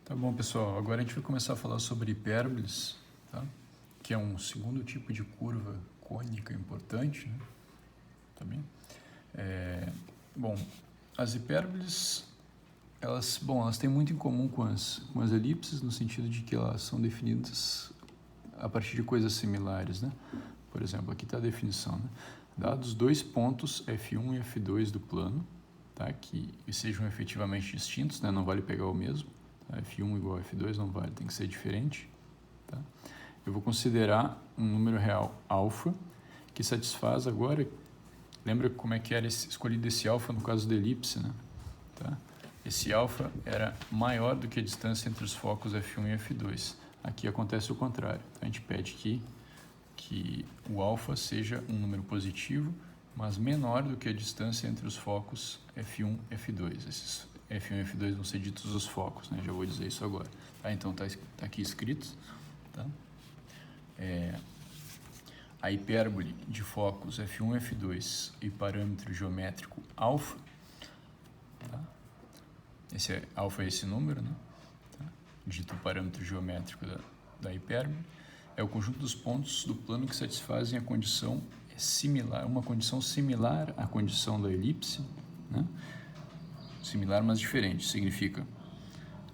Tá bom, pessoal. Agora a gente vai começar a falar sobre hipérboles, tá? Que é um segundo tipo de curva cônica importante, né? Tá bem? Bom, as hipérboles, elas têm muito em comum com as elipses, no sentido de que elas são definidas a partir de coisas similares, né? Por exemplo, aqui está a definição, né? Dados dois pontos F1 e F2 do plano, tá? Que sejam efetivamente distintos, né? Não vale pegar o mesmo. F1 igual a F2 não vale, tem que ser diferente. Tá? Eu vou considerar um número real alfa que satisfaz agora, lembra como é que era escolhido esse alfa no caso da elipse, né? Tá? Esse alfa era maior do que a distância entre os focos F1 e F2. Aqui acontece o contrário. Então, a gente pede que o alfa seja um número positivo, mas menor do que a distância entre os focos F1 e F2. Esses F1 e F2 vão ser ditos os focos, né? Já vou dizer isso agora. Tá? Então, tá aqui escrito. Tá? A hipérbole de focos F1 e F2 e parâmetro geométrico alfa. Tá? Alfa é esse número, né? Tá? Dito o parâmetro geométrico da hipérbole. É o conjunto dos pontos do plano que satisfazem a condição similar, uma condição similar à condição da elipse, né? Similar, mas diferente. Significa,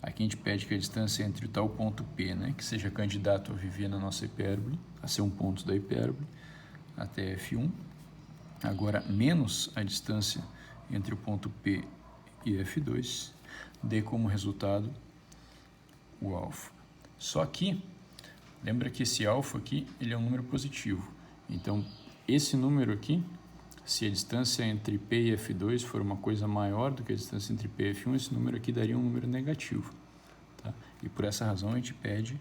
aqui a gente pede que a distância entre o tal ponto P, né, que seja candidato a viver na nossa hipérbole, a ser um ponto da hipérbole, até F1. Agora, menos a distância entre o ponto P e F2, dê como resultado o alfa. Só que, lembra que esse alfa aqui, ele é um número positivo. Então, esse número aqui, se a distância entre P e F2 for uma coisa maior do que a distância entre P e F1, esse número aqui daria um número negativo. Tá? E por essa razão a gente pede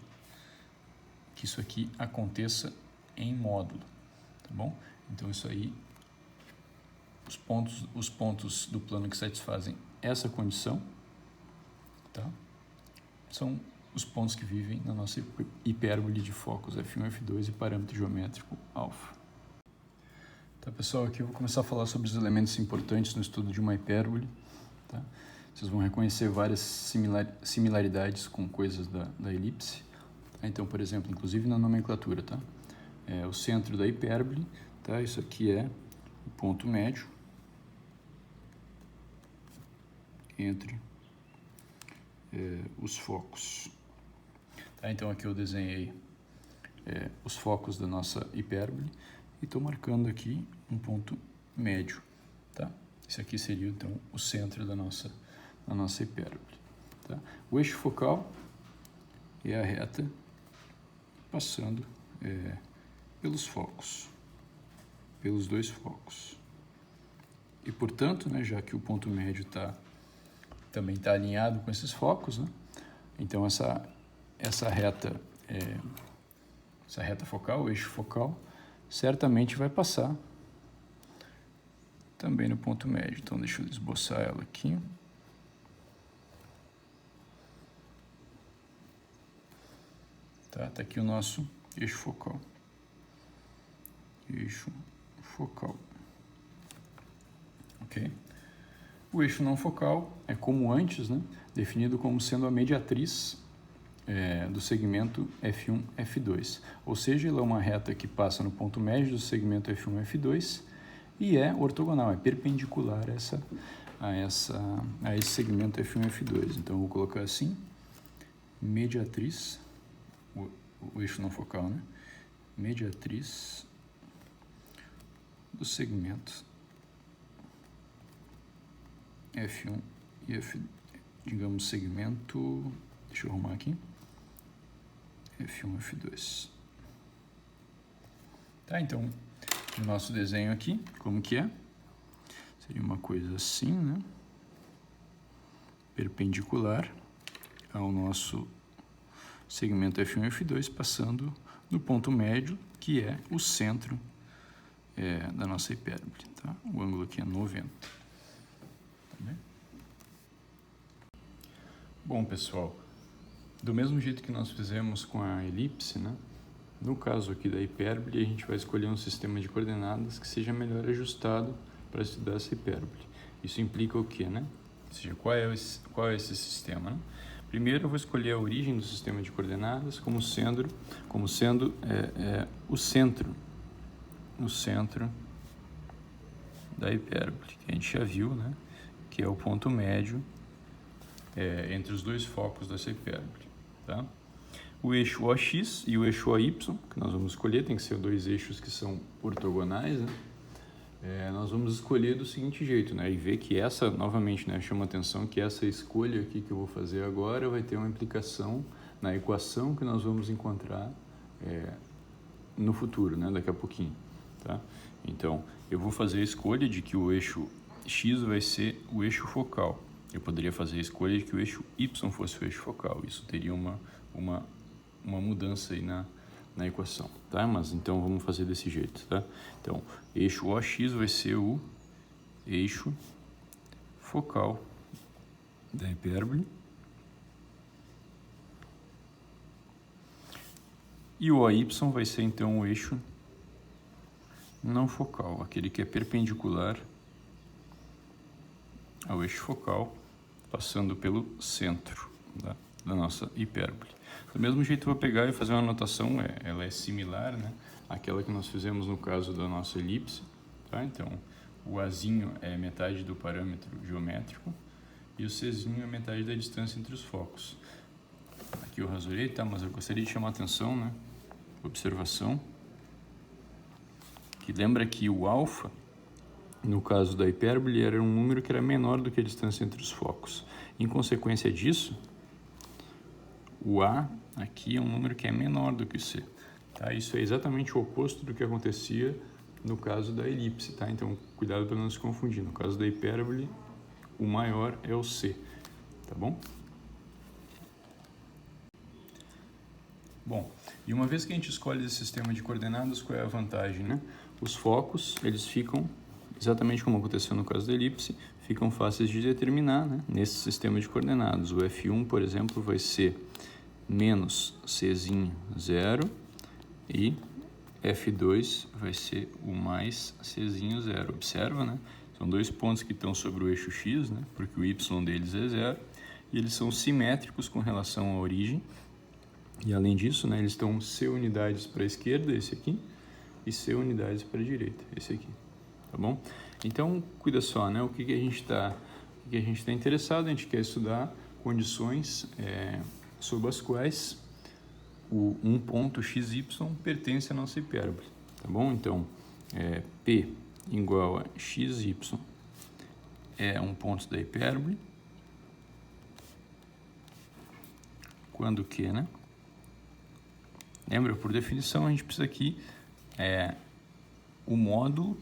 que isso aqui aconteça em módulo. Tá bom? Então isso aí, os pontos do plano que satisfazem essa condição, tá? São os pontos que vivem na nossa hipérbole de focos F1 e F2 e parâmetro geométrico alfa. Tá, pessoal, aqui eu vou começar a falar sobre os elementos importantes no estudo de uma hipérbole. Tá? Vocês vão reconhecer várias similaridades com coisas da elipse. Tá? Então, por exemplo, inclusive na nomenclatura, tá? O centro da hipérbole, tá? Isso aqui é o ponto médio entre os focos. Tá? Então, aqui eu desenhei os focos da nossa hipérbole e estou marcando aqui um ponto médio. Tá? Esse aqui seria, então, o centro da nossa hipérbole. Tá? O eixo focal é a reta passando pelos focos, pelos dois focos. E, portanto, né, já que o ponto médio também está alinhado com esses focos, né, então essa reta focal, o eixo focal, certamente vai passar também no ponto médio. Então, deixa eu esboçar ela aqui. Tá aqui o nosso eixo focal. Eixo focal. Ok? O eixo não focal é como antes, né? Definido como sendo a mediatriz do segmento F1, F2. Ou seja, ela é uma reta que passa no ponto médio do segmento F1, F2 e é ortogonal, é perpendicular a esse segmento F1, F2. Então, eu vou colocar assim, mediatriz, o eixo não focal, né? Mediatriz do segmento F1 e F2, digamos, segmento, deixa eu arrumar aqui, F1, F2. Tá, então, o nosso desenho aqui, como que é? Seria uma coisa assim, né? Perpendicular ao nosso segmento F1 e F2, passando no ponto médio, que é o centro da nossa hipérbole. Tá? O ângulo aqui é 90. Tá bem? Bom, pessoal, do mesmo jeito que nós fizemos com a elipse, né? No caso aqui da hipérbole, a gente vai escolher um sistema de coordenadas que seja melhor ajustado para estudar essa hipérbole. Isso implica o quê, né? Ou seja, qual é esse sistema, né? Primeiro eu vou escolher a origem do sistema de coordenadas como sendo o centro da hipérbole, que a gente já viu, né? Que é o ponto médio entre os dois focos dessa hipérbole, tá? O eixo OX e o eixo OY, que nós vamos escolher, tem que ser dois eixos que são ortogonais, né? Nós vamos escolher do seguinte jeito, né? E ver que essa, novamente, né, chama atenção que essa escolha aqui que eu vou fazer agora vai ter uma implicação na equação que nós vamos encontrar no futuro, né? Daqui a pouquinho, tá? Então, eu vou fazer a escolha de que o eixo X vai ser o eixo focal. Eu poderia fazer a escolha de que o eixo Y fosse o eixo focal. Isso teria uma mudança aí na equação, tá? Mas então vamos fazer desse jeito, tá? Então, eixo OX vai ser o eixo focal da hipérbole. E o OY vai ser então o eixo não focal, aquele que é perpendicular ao eixo focal, passando pelo centro da nossa hipérbole. Do mesmo jeito, eu vou pegar e fazer uma anotação, ela é similar, né, àquela que nós fizemos no caso da nossa elipse, tá? Então, o Azinho é metade do parâmetro geométrico e o Czinho é metade da distância entre os focos. Aqui eu rasurei, tá? Mas eu gostaria de chamar a atenção, né, observação, que lembra que o alfa, no caso da hipérbole, era um número que era menor do que a distância entre os focos. Em consequência disso, o A aqui é um número que é menor do que o C. Tá? Isso é exatamente o oposto do que acontecia no caso da elipse. Tá? Então, cuidado para não se confundir. No caso da hipérbole, o maior é o C. Tá bom? Bom, e uma vez que a gente escolhe esse sistema de coordenadas, qual é a vantagem, né? Os focos, eles ficam, exatamente como aconteceu no caso da elipse, ficam fáceis de determinar, né, nesse sistema de coordenadas. O F1, por exemplo, vai ser menos Czinho 0 e F2 vai ser o mais Czinho 0. Observa, né? São dois pontos que estão sobre o eixo X, né, porque o Y deles é 0, e eles são simétricos com relação à origem. E além disso, né, eles estão C unidades para a esquerda, esse aqui, e C unidades para a direita, esse aqui. Tá bom? Então, cuida só, né? O que a gente está interessado? A gente quer estudar condições sob as quais um ponto XY pertence à nossa hipérbole. Tá bom? Então, P igual a XY é um ponto da hipérbole. Quando que, né? Lembra, por definição, a gente precisa aqui o módulo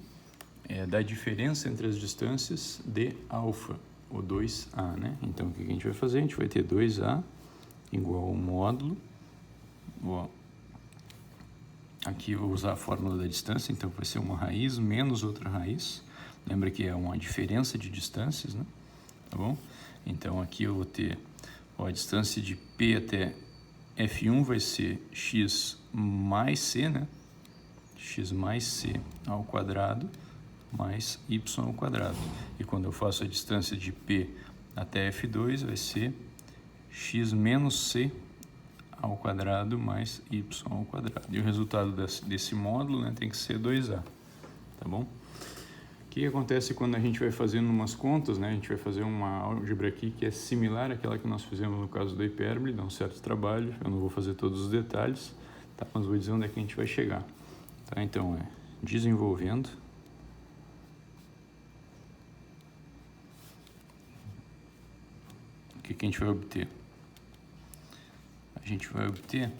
da diferença entre as distâncias de alfa, ou 2A, né? Então, o que a gente vai fazer? A gente vai ter 2A igual ao módulo. Aqui eu vou usar a fórmula da distância, então vai ser uma raiz menos outra raiz. Lembra que é uma diferença de distâncias, né? Tá bom? Então, aqui eu vou ter a distância de P até F1 vai ser x mais c, né? X mais c ao quadrado mais y ao quadrado. E quando eu faço a distância de P até F2, vai ser x menos c ao quadrado mais y ao quadrado. E o resultado desse módulo, né, tem que ser 2A. Tá bom? O que acontece quando a gente vai fazendo umas contas, né? A gente vai fazer uma álgebra aqui que é similar àquela que nós fizemos no caso da hipérbole, dá um certo trabalho, eu não vou fazer todos os detalhes, tá? Mas vou dizer onde é que a gente vai chegar. Tá? Então, desenvolvendo. O que a gente vai obter? A gente vai obter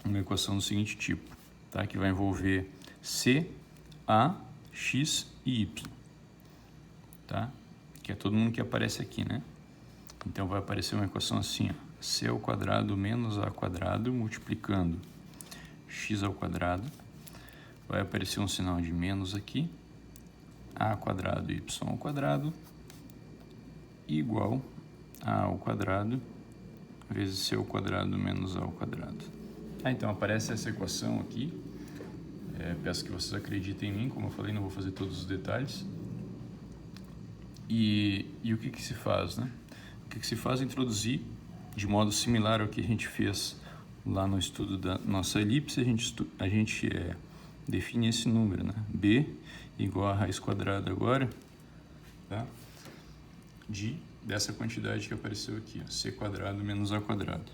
uma equação do seguinte tipo, tá? Que vai envolver C, A, X e Y, tá? Que é todo mundo que aparece aqui, né? Então vai aparecer uma equação assim, ó, C ao quadrado menos A quadrado multiplicando X ao quadrado. Vai aparecer um sinal de menos aqui, A quadrado e Y ao quadrado igual a ao quadrado vezes C ao quadrado menos A ao quadrado. Então aparece essa equação aqui. Peço que vocês acreditem em mim, como eu falei, não vou fazer todos os detalhes. E o que se faz, né? O que se faz é introduzir De modo similar ao que a gente fez lá no estudo da nossa elipse, a gente define esse número, né? B igual a raiz quadrada agora, tá? Dessa quantidade que apareceu aqui, ó, c quadrado menos a quadrado.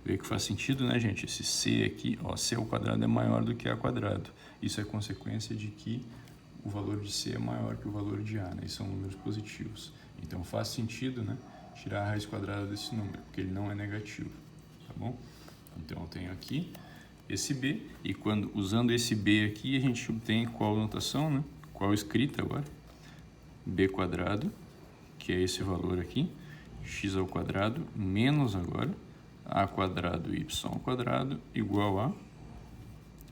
Vê que faz sentido, né, gente? Esse c aqui, ó, c ao quadrado é maior do que a quadrado. Isso é consequência de que o valor de c é maior que o valor de a, né? E são números positivos. Então faz sentido, né, tirar a raiz quadrada desse número, porque ele não é negativo, tá bom? Então eu tenho aqui esse b, e usando esse b aqui, a gente obtém qual notação, né? Qual escrita agora? B quadrado, que é esse valor aqui, x ao quadrado menos agora a quadrado y ao quadrado igual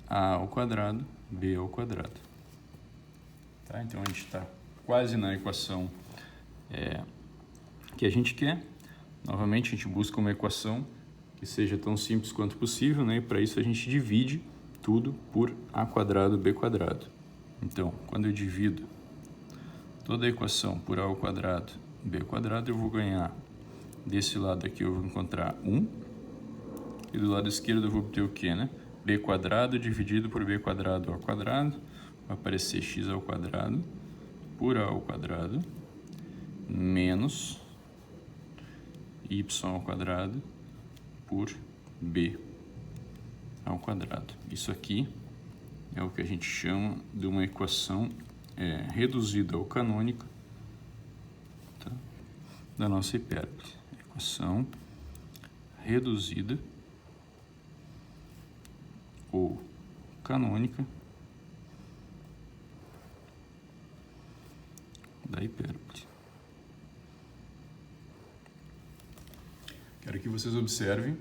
a ao quadrado b ao quadrado. Tá? Então a gente está quase na equação que a gente quer. Novamente a gente busca uma equação que seja tão simples quanto possível, né? E para isso a gente divide tudo por a quadrado b quadrado. Então, quando eu divido toda a equação por a ao quadrado b quadrado, eu vou ganhar, desse lado aqui eu vou encontrar 1, e do lado esquerdo eu vou obter o quê, né? B quadrado dividido por b quadrado ao quadrado, vai aparecer x ao quadrado por a ao quadrado menos y ao quadrado por b ao quadrado. Isso aqui é o que a gente chama de uma equação reduzida ou canônica, tá, da nossa hipérbole. Equação reduzida ou canônica da hipérbole. Quero que vocês observem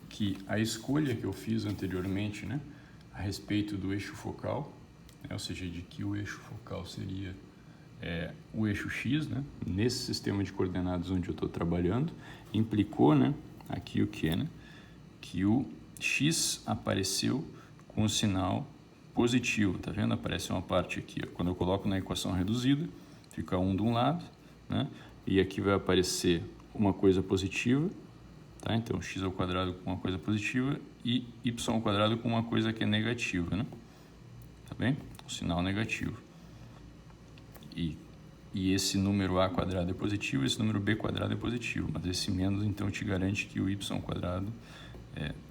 que a escolha que eu fiz anteriormente, né, a respeito do eixo focal, né, ou seja, de que o eixo focal seria o eixo x, né, nesse sistema de coordenadas onde eu estou trabalhando, implicou, né, aqui o que, né, que o x apareceu com o sinal positivo, tá vendo? Aparece uma parte aqui, ó. Quando eu coloco na equação reduzida, fica 1 de um lado, né, e aqui vai aparecer uma coisa positiva, tá? Então x ao quadrado com uma coisa positiva e y ao quadrado com uma coisa que é negativa, né? Tá bem? O sinal negativo. E esse número a quadrado é positivo, esse número b quadrado é positivo, mas esse menos então te garante que o y quadrado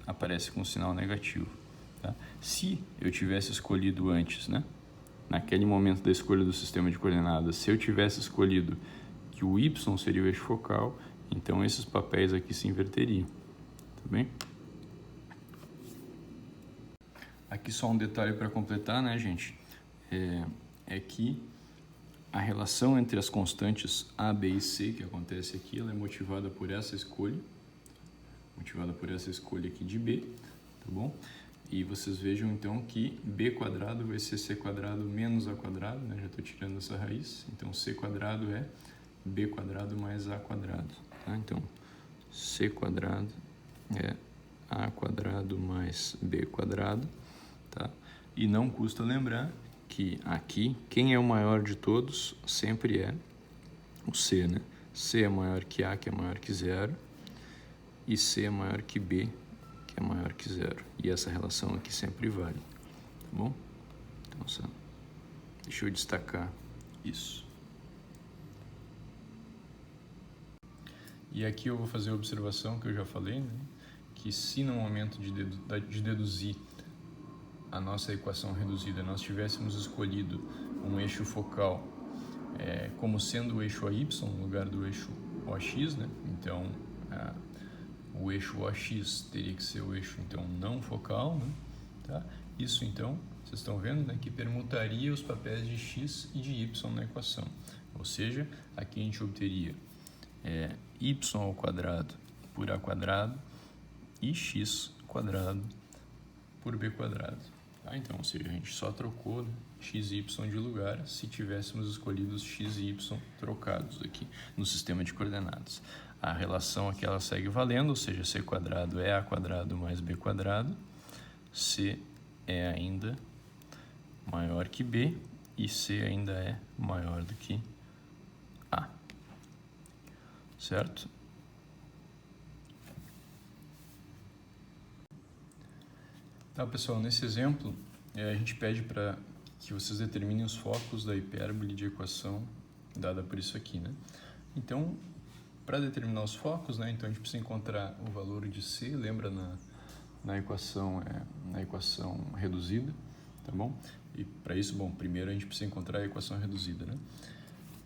aparece com um sinal negativo. Tá? Se eu tivesse escolhido antes, né, naquele momento da escolha do sistema de coordenadas, se eu tivesse escolhido que o y seria o eixo focal, então esses papéis aqui se inverteriam. Tá bem? Aqui só um detalhe para completar, né, gente? É que a relação entre as constantes A, B e C que acontece aqui, ela é motivada por essa escolha, aqui de B, tá bom? E vocês vejam então que B quadrado vai ser C quadrado menos A quadrado, né? Já estou tirando essa raiz, então C quadrado é B quadrado mais A quadrado, tá? Então, C quadrado é A quadrado mais B quadrado, tá? E não custa lembrar que aqui, quem é o maior de todos sempre é o C, né? C é maior que A, que é maior que zero, e C é maior que B, que é maior que zero. E essa relação aqui sempre vale, tá bom? Então, deixa eu destacar isso. E aqui eu vou fazer a observação que eu já falei, né? Que se no momento de deduzir a nossa equação reduzida, nós tivéssemos escolhido um eixo focal como sendo o eixo AY no lugar do eixo OX, né? Então, o eixo OX teria que ser o eixo, então, não focal, né? Tá? Isso, então, vocês estão vendo, né, que permutaria os papéis de x e de y na equação. Ou seja, aqui a gente obteria y ao quadrado por a quadrado e x quadrado por b quadrado. Tá? Então, ou seja, a gente só trocou, né, x e y de lugar se tivéssemos escolhido os x e y trocados aqui no sistema de coordenadas. A relação aqui ela segue valendo, ou seja, c quadrado é a quadrado mais b quadrado, c é ainda maior que b e c ainda é maior do que a. certo? Tá, pessoal, nesse exemplo, a gente pede para que vocês determinem os focos da hipérbole de equação dada por isso aqui, né? Então, para determinar os focos, né, então a gente precisa encontrar o valor de C, lembra na equação reduzida, tá bom? E para isso, bom, primeiro a gente precisa encontrar a equação reduzida, né?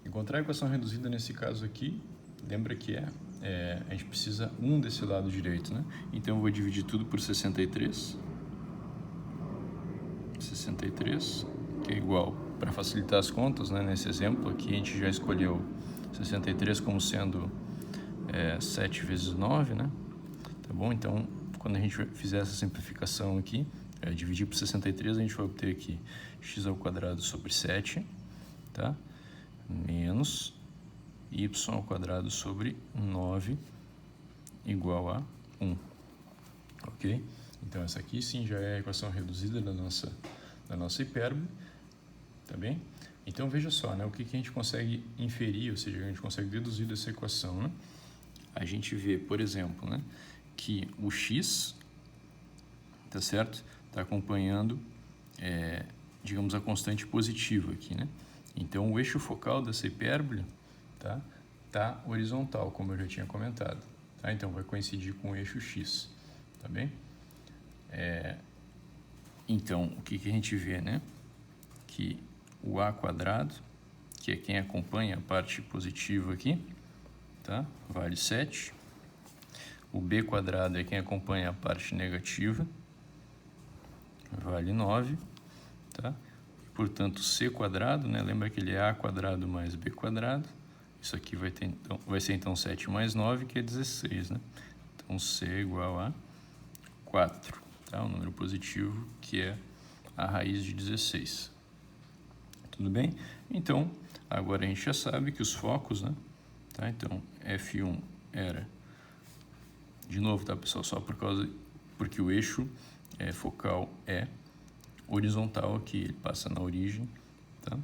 Encontrar a equação reduzida nesse caso aqui, lembra que a gente precisa desse lado direito, né? Então eu vou dividir tudo por 63, que é igual, para facilitar as contas, né, nesse exemplo aqui a gente já escolheu 63 como sendo 7 vezes 9, né? Tá bom? Então, quando a gente fizer essa simplificação aqui, dividir por 63, a gente vai obter aqui x ao quadrado sobre 7, tá? Menos y ao quadrado sobre 9 igual a 1, ok? Então, essa aqui sim já é a equação reduzida da nossa hipérbole, tá bem? Então, veja só, né, o que a gente consegue inferir, ou seja, a gente consegue deduzir dessa equação, né? A gente vê, por exemplo, né, que o x, tá certo? Está acompanhando, digamos, a constante positiva aqui, né? Então, o eixo focal dessa hipérbole tá horizontal, como eu já tinha comentado, tá? Então, vai coincidir com o eixo x, tá bem? Então, o que a gente vê, né? Que o a quadrado, que é quem acompanha a parte positiva aqui, tá? Vale 7. O b quadrado é quem acompanha a parte negativa, vale 9, tá? Portanto, c quadrado, né? Lembra que ele é a quadrado mais b quadrado. Isso aqui vai ser então 7 mais 9, que é 16, né? Então, c é igual a 4, tá? Um número positivo que é a raiz de 16. Tudo bem? Então, agora a gente já sabe que os focos, né? Tá? Então, F1 era, de novo, tá, pessoal? Só porque o eixo focal é horizontal aqui, ele passa na origem, tá?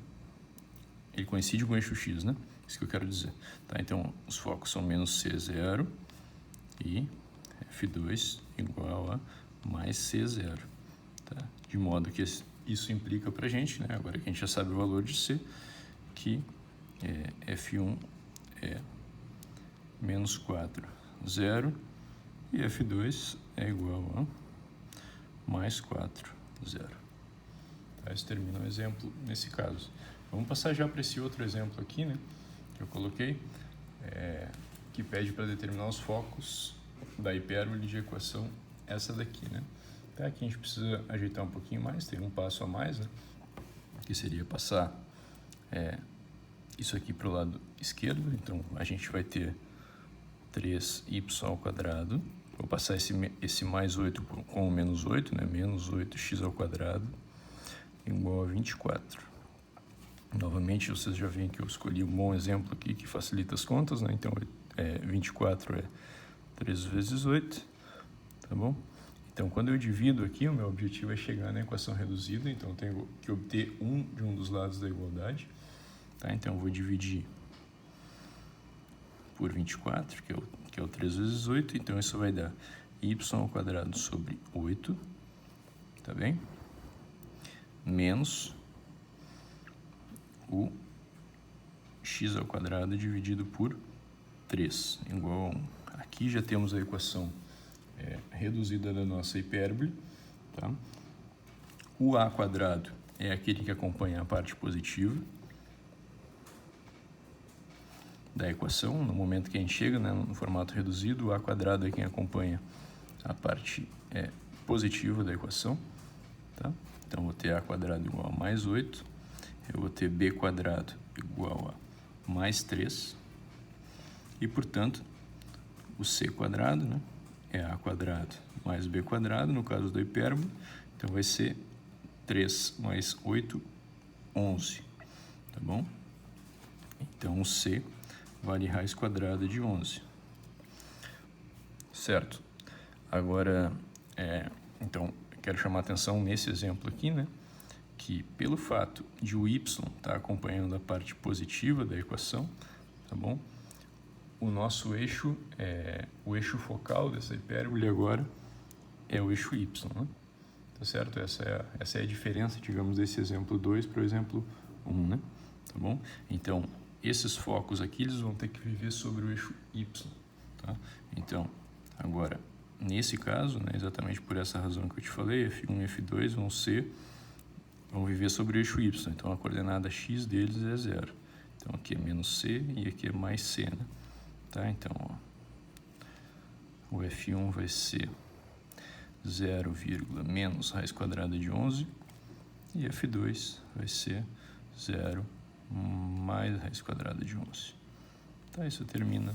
Ele coincide com o eixo X, né? Isso que eu quero dizer, tá? Então, os focos são menos C0 e F2 igual a mais C0, tá? De modo que isso implica pra gente, né? Agora que a gente já sabe o valor de C, que F1 é menos 4, 0, e F2 é igual a mais 4, 0. Tá? Isso termina o exemplo nesse caso. Vamos passar já para esse outro exemplo aqui, né, que eu coloquei, que pede para determinar os focos da hipérbole de equação essa daqui, né. Tá? Aqui a gente precisa ajeitar um pouquinho mais, tem um passo a mais, né, que seria passar isso aqui para o lado esquerdo. Então, a gente vai ter 3y ao quadrado. Vou passar esse mais 8 com o menos 8, né? Menos 8x ao quadrado igual a 24. Novamente, vocês já veem que eu escolhi um bom exemplo aqui que facilita as contas, né? Então, 24 é 3 vezes 8, tá bom? Então, quando eu divido aqui, o meu objetivo é chegar na equação reduzida, então eu tenho que obter de um dos lados da igualdade, tá? Então, eu vou dividir por 24, que é o 3 vezes 8, então isso vai dar y ao quadrado sobre 8, tá bem? Menos o x ao quadrado dividido por 3, igual a 1. Aqui já temos a equação reduzida da nossa hipérbole, tá? O a quadrado é aquele que acompanha a parte positiva da equação. No momento que a gente chega, né, no formato reduzido, o a quadrado é quem acompanha a parte positiva da equação, tá? Então, vou ter a quadrado igual a mais 8, eu vou ter b quadrado igual a mais 3, e, portanto, o c quadrado, né, é a quadrado mais b quadrado, no caso da hipérbole, então vai ser 3 mais 8, 11, tá bom? Então, o c vale raiz quadrada de 11, certo? Agora, então, quero chamar a atenção nesse exemplo aqui, né, que pelo fato de o y estar acompanhando a parte positiva da equação, tá bom? o nosso eixo, o eixo focal dessa hipérbole agora é o eixo y, né? Tá certo? Essa é a diferença, digamos, desse exemplo 2 para o exemplo 1, né? Tá bom? Então, esses focos aqui, eles vão ter que viver sobre o eixo y, tá? Então, agora, nesse caso, né, exatamente por essa razão que eu te falei, F1 e F2 vão viver sobre o eixo y. Então, a coordenada x deles é 0. Então, aqui é menos c e aqui é mais c, né? Tá? Então, ó, o F1 vai ser 0, menos raiz quadrada de 11 e F2 vai ser 0 mais raiz quadrada de 11. Tá? Isso termina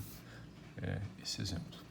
esse exemplo.